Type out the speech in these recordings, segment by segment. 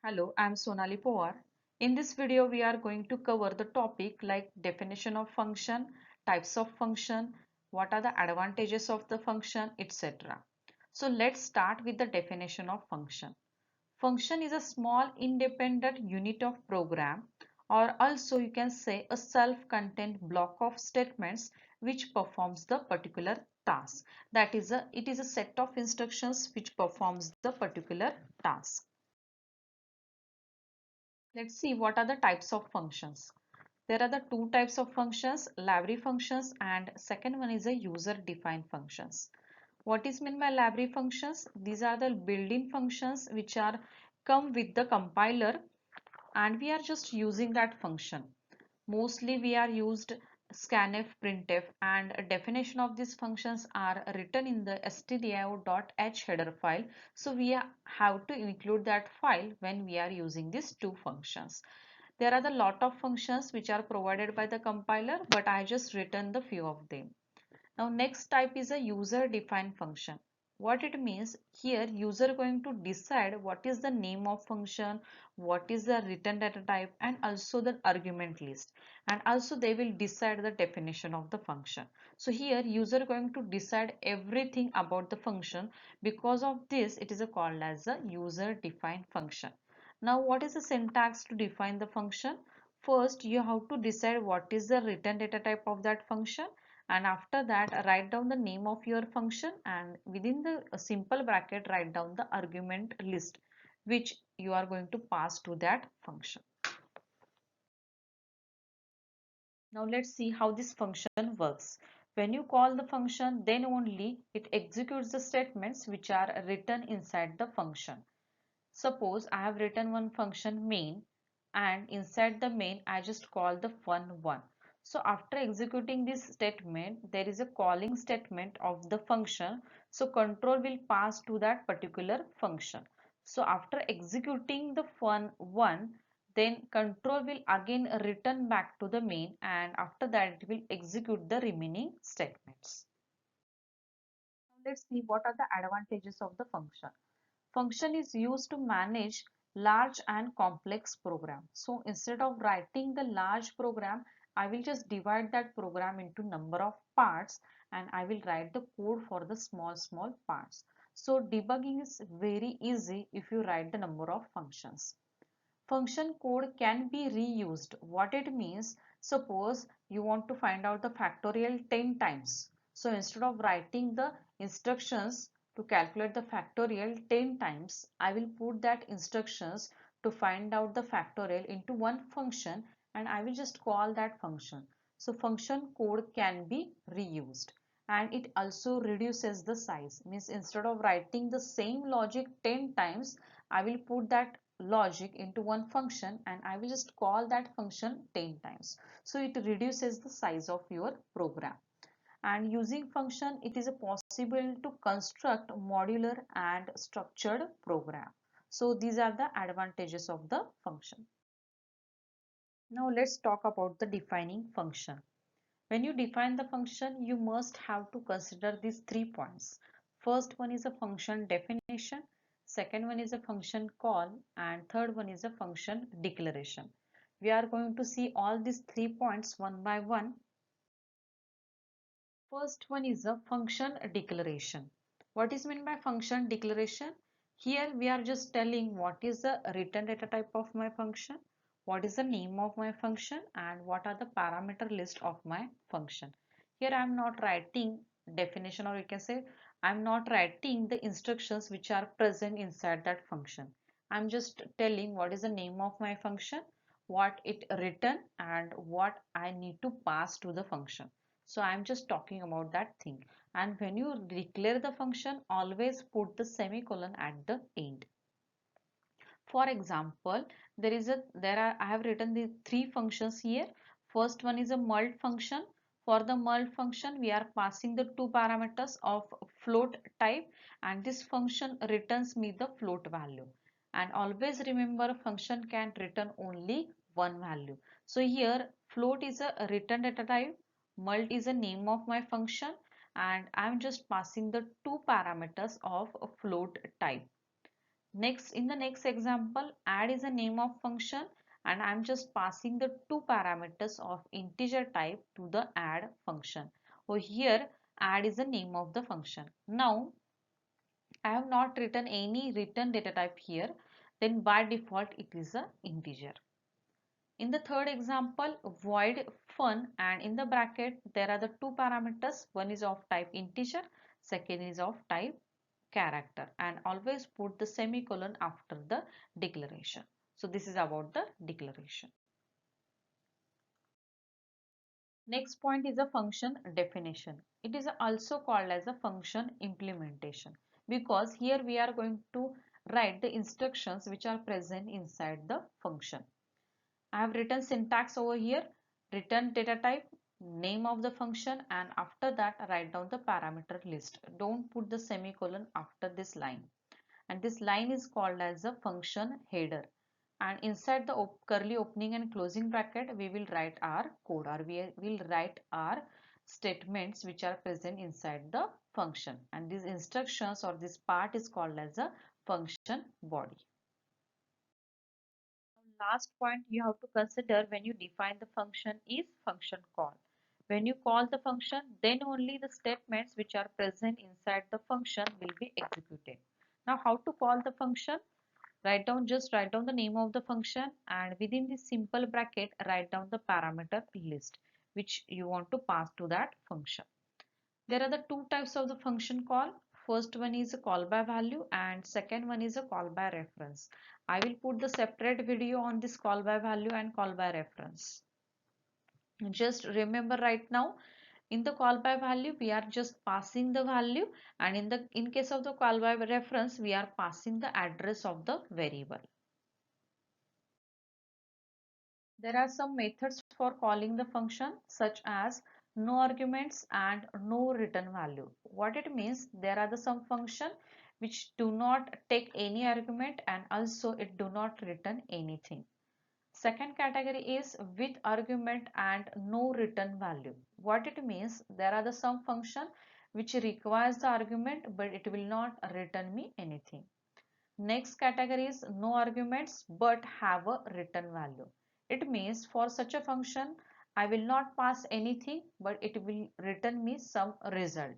Hello, I'm Sonali Pawar. In this video, we are going to cover the topic like definition of function, types of function, what are the advantages of the function, etc. So let's start with the definition of function. Function is a small independent unit of program, or also you can say a self-contained block of statements which performs the particular task. That is, it is a set of instructions which performs the particular task. Let's see what are the types of functions. There are the two types of functions, library functions, and second one is a user defined functions. What is meant by library functions? These are the built-in functions which are come with the compiler and we are just using that function. Mostly we are used scanf, printf, and a definition of these functions are written in the stdio.h header file. So we have to include that file when we are using these two functions. There are the lot of functions which are provided by the compiler, but I just written the few of them. Now next type is a user defined function. What it means here, user going to decide what is the name of function, what is the return data type, and also the argument list, and also they will decide the definition of the function. So here user going to decide everything about the function. Because of this it is called as a user defined function. Now what is the syntax to define the function? First you have to decide what is the return data type of that function, and after that write down the name of your function, and within the simple bracket write down the argument list which you are going to pass to that function. Now let's see how this function works. When you call the function, then only it executes the statements which are written inside the function. Suppose I have written one function main, and inside the main I just call the fun1. So after executing this statement, there is a calling statement of the function. So control will pass to that particular function. So after executing the fun1, then control will again return back to the main, and after that it will execute the remaining statements. Now let's see what are the advantages of the function. Function is used to manage large and complex program. So instead of writing the large program, I will just divide that program into number of parts and I will write the code for the small parts. So debugging is very easy if you write the number of functions. Function code can be reused. What it means, suppose you want to find out the factorial 10 times. So instead of writing the instructions to calculate the factorial 10 times, I will put that instructions to find out the factorial into one function and I will just call that function. So function code can be reused, and it also reduces the size. Means instead of writing the same logic 10 times, I will put that logic into one function and I will just call that function 10 times. So it reduces the size of your program. And using function, it is possible to construct modular and structured program. So these are the advantages of the function. Now let's talk about the defining function. When you define the function, you must have to consider these 3 points. First one is a function definition, second one is a function call, and third one is a function declaration. We are going to see all these 3 points one by one. First one is a function declaration. What is meant by function declaration? Here we are just telling what is the return data type of my function, what is the name of my function, and what are the parameter list of my function. Here I am not writing definition, or you can say I am not writing the instructions which are present inside that function. I am just telling what is the name of my function, what it written, and what I need to pass to the function. So I'm just talking about that thing. And when you declare the function, always put the semicolon at the end. For example, I have written the three functions here. First one is a mult function. For the mult function, we are passing the two parameters of float type, and this function returns me the float value. And always remember, function can return only one value. So here float is a return data type, mult is a name of my function, and I'm just passing the two parameters of a float type. Next, in the next example, add is a name of function and I'm just passing the two parameters of integer type to the add function. So here add is the name of the function. Now I have not written any return data type here, then by default it is a integer. In the third example, void fun, and in the bracket there are the two parameters, one is of type integer, second is of type character, and always put the semicolon after the declaration. So this is about the declaration. Next point is a function definition. It is also called as a function implementation because here we are going to write the instructions which are present inside the function. I have written syntax over here, return data type, name of the function, and after that write down the parameter list. Don't put the semicolon after this line. And this line is called as a function header. And inside the curly opening and closing bracket, we will write our code, or we will write our statements which are present inside the function. And these instructions or this part is called as a function body. Last point you have to consider when you define the function is function call. When you call the function, then only the statements which are present inside the function will be executed. Now how to call the function? Just write down the name of the function and within this simple bracket write down the parameter list which you want to pass to that function. There are the two types of the function call. First one is a call by value and second one is a call by reference. I will put the separate video on this call by value and call by reference. Just remember right now, in the call by value we are just passing the value, and in case of the call by reference we are passing the address of the variable. There are some methods for calling the function such as no arguments and no return value. What it means, there are some function which do not take any argument and also it do not return anything. Second category is with argument and no return value. What it means, there are some function which requires the argument but it will not return me anything. Next category is no arguments but have a return value. It means for such a function, I will not pass anything but it will return me some result.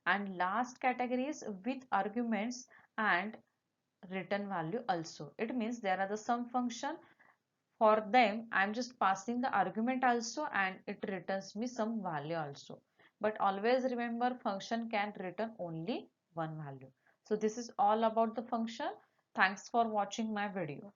And last category is with arguments and return value also. It means there are some function, for them I'm just passing the argument also and it returns me some value also. But always remember, function can return only one value. So this is all about the function. Thanks for watching my video.